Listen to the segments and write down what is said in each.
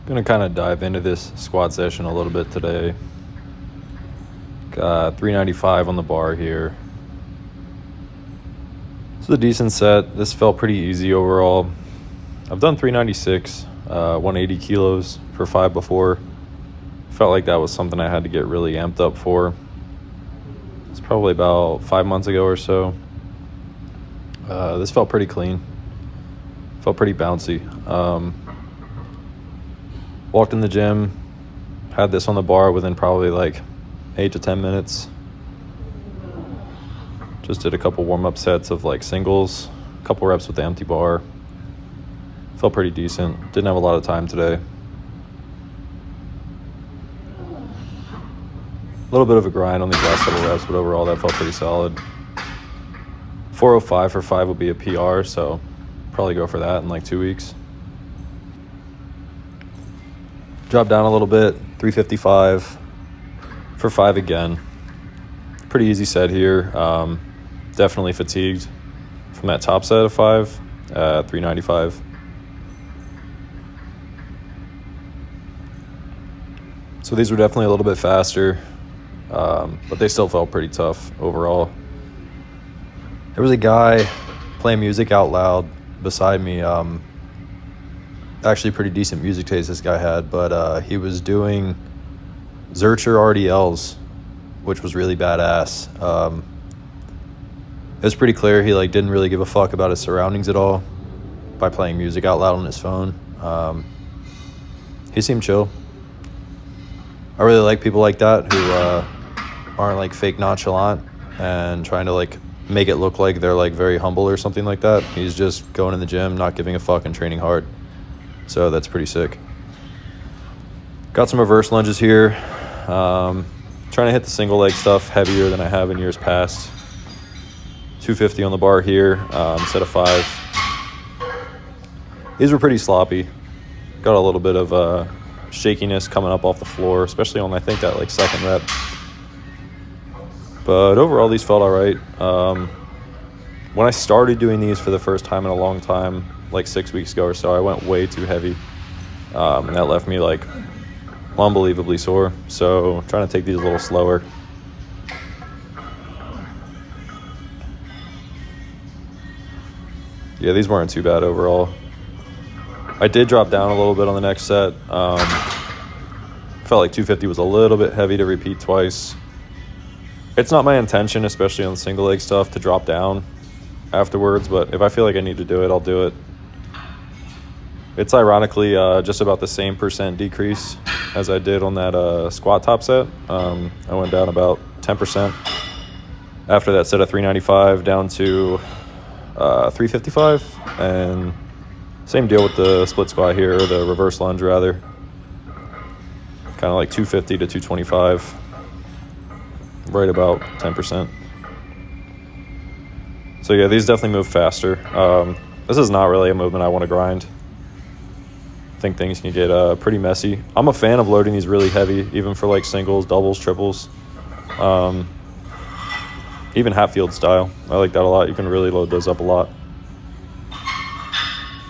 Gonna kind of dive into this squat session a little bit today. Got 395 on the bar here. It's a decent set. This felt pretty easy overall. I've done 396, 180 kilos for 5 before. Felt like that was something I had to get really amped up for. It's probably about 5 months ago or so. This felt pretty clean. Felt pretty bouncy. Walked in the gym, had this on the bar within probably like 8 to 10 minutes. Just did a couple warm-up sets of like singles, a couple reps with the empty bar. Felt pretty decent. Didn't have a lot of time today. A little bit of a grind on these last couple reps, but overall that felt pretty solid. 405 for 5 would be a PR, so probably go for that in like 2 weeks. Drop down a little bit, 355 for 5 again. Pretty easy set here. Definitely fatigued from that top set of 5, 395. So these were definitely a little bit faster, but they still felt pretty tough overall. There was a guy playing music out loud beside me. Actually pretty decent music taste this guy had, but he was doing Zurcher RDLs, which was really badass. It was pretty clear he like didn't really give a fuck about his surroundings at all by playing music out loud on his phone. He seemed chill. I really like people like that who aren't like fake nonchalant and trying to like make it look like they're like very humble or something like that. He's just going in the gym, not giving a fuck and training hard. So that's pretty sick. Got some reverse lunges here. Trying to hit the single leg stuff heavier than I have in years past. 250 on the bar here, set of 5. These were pretty sloppy. Got a little bit of shakiness coming up off the floor, especially on I think that like second rep. But overall these felt all right. When I started doing these for the first time in a long time, like 6 weeks ago or so, I went way too heavy, and that left me like unbelievably sore. So trying to take these a little slower. Yeah, these weren't too bad overall. I did drop down a little bit on the next set. Felt like 250 was a little bit heavy to repeat twice. It's not my intention, especially on the single leg stuff, to drop down afterwards, but if I feel like I need to do it, I'll do it. It's ironically just about the same percent decrease as I did on that squat top set. I went down about 10% after that set of 395 down to 355, and same deal with the split squat here, or the reverse lunge rather. Kind of like 250 to 225, right about 10%. So yeah, these definitely move faster. This is not really a movement I want to grind. I think things can get pretty messy. I'm a fan of loading these really heavy, even for like singles, doubles, triples, even Hatfield style. I like that a lot. You can really load those up a lot.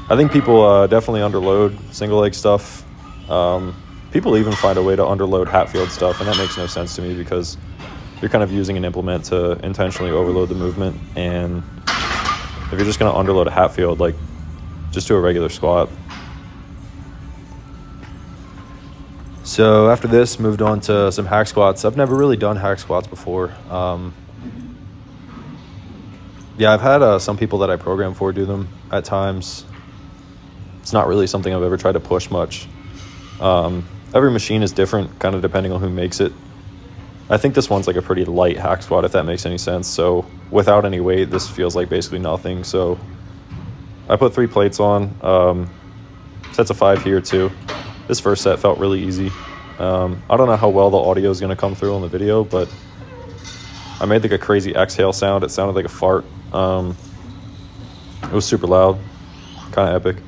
I think people definitely underload single leg stuff. People even find a way to underload Hatfield stuff, and that makes no sense to me because you're kind of using an implement to intentionally overload the movement. And if you're just going to underload a Hatfield, like just do a regular squat. So after this, moved on to some hack squats. I've never really done hack squats before. Yeah, I've had some people that I program for do them at times. It's not really something I've ever tried to push much. Every machine is different, kind of depending on who makes it. I think this one's like a pretty light hack squat, if that makes any sense. So without any weight, this feels like basically nothing. So I put 3 plates on, sets of 5 here too. This first set felt really easy. I don't know how well the audio is going to come through on the video, but I made like a crazy exhale sound. It sounded like a fart. It was super loud, kind of epic.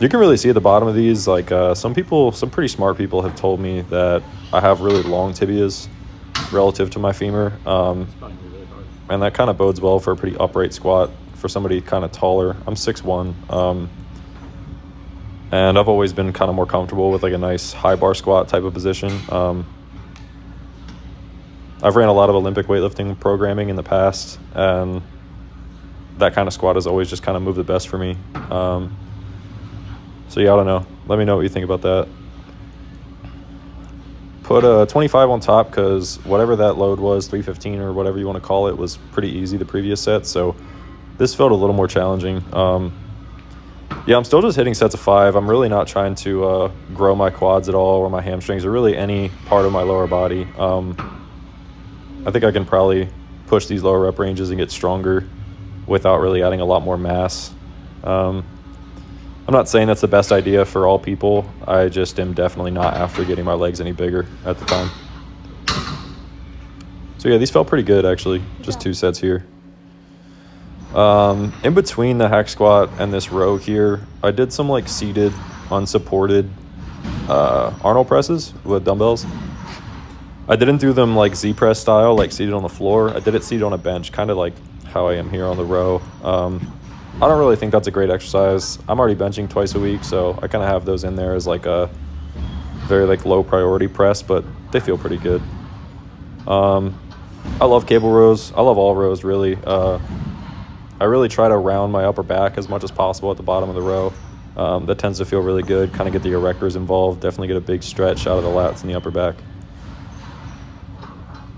You can really see at the bottom of these, like some pretty smart people have told me that I have really long tibias relative to my femur. And that kind of bodes well for a pretty upright squat for somebody kind of taller. I'm 6'1". And I've always been kind of more comfortable with like a nice high bar squat type of position. I've ran a lot of Olympic weightlifting programming in the past, and that kind of squat has always just kind of moved the best for me. So yeah, I don't know. Let me know what you think about that. Put a 25 on top because whatever that load was, 315 or whatever you want to call it, was pretty easy the previous set. So this felt a little more challenging. Yeah, I'm still just hitting sets of 5. I'm really not trying to grow my quads at all or my hamstrings or really any part of my lower body. I think I can probably push these lower rep ranges and get stronger without really adding a lot more mass. I'm not saying that's the best idea for all people. I just am definitely not after getting my legs any bigger at the time. So yeah, these felt pretty good actually. Just 2 sets here. In between the hack squat and this row here, I did some like seated, unsupported Arnold presses with dumbbells. I didn't do them like Z-press style, like seated on the floor. I did it seated on a bench, kind of like how I am here on the row. I don't really think that's a great exercise. I'm already benching twice a week, so I kind of have those in there as like a very like low priority press, but they feel pretty good. I love cable rows. I love all rows really. I really try to round my upper back as much as possible at the bottom of the row. That tends to feel really good. Kind of get the erectors involved. Definitely get a big stretch out of the lats and the upper back.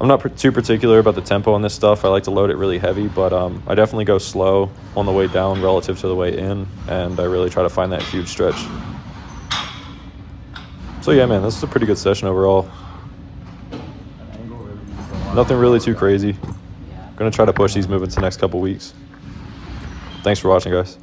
I'm not too particular about the tempo on this stuff. I like to load it really heavy, but I definitely go slow on the way down relative to the way in, and I really try to find that huge stretch. So yeah, man, this is a pretty good session overall. Nothing really too crazy. Gonna try to push these movements the next couple weeks. Thanks for watching, guys.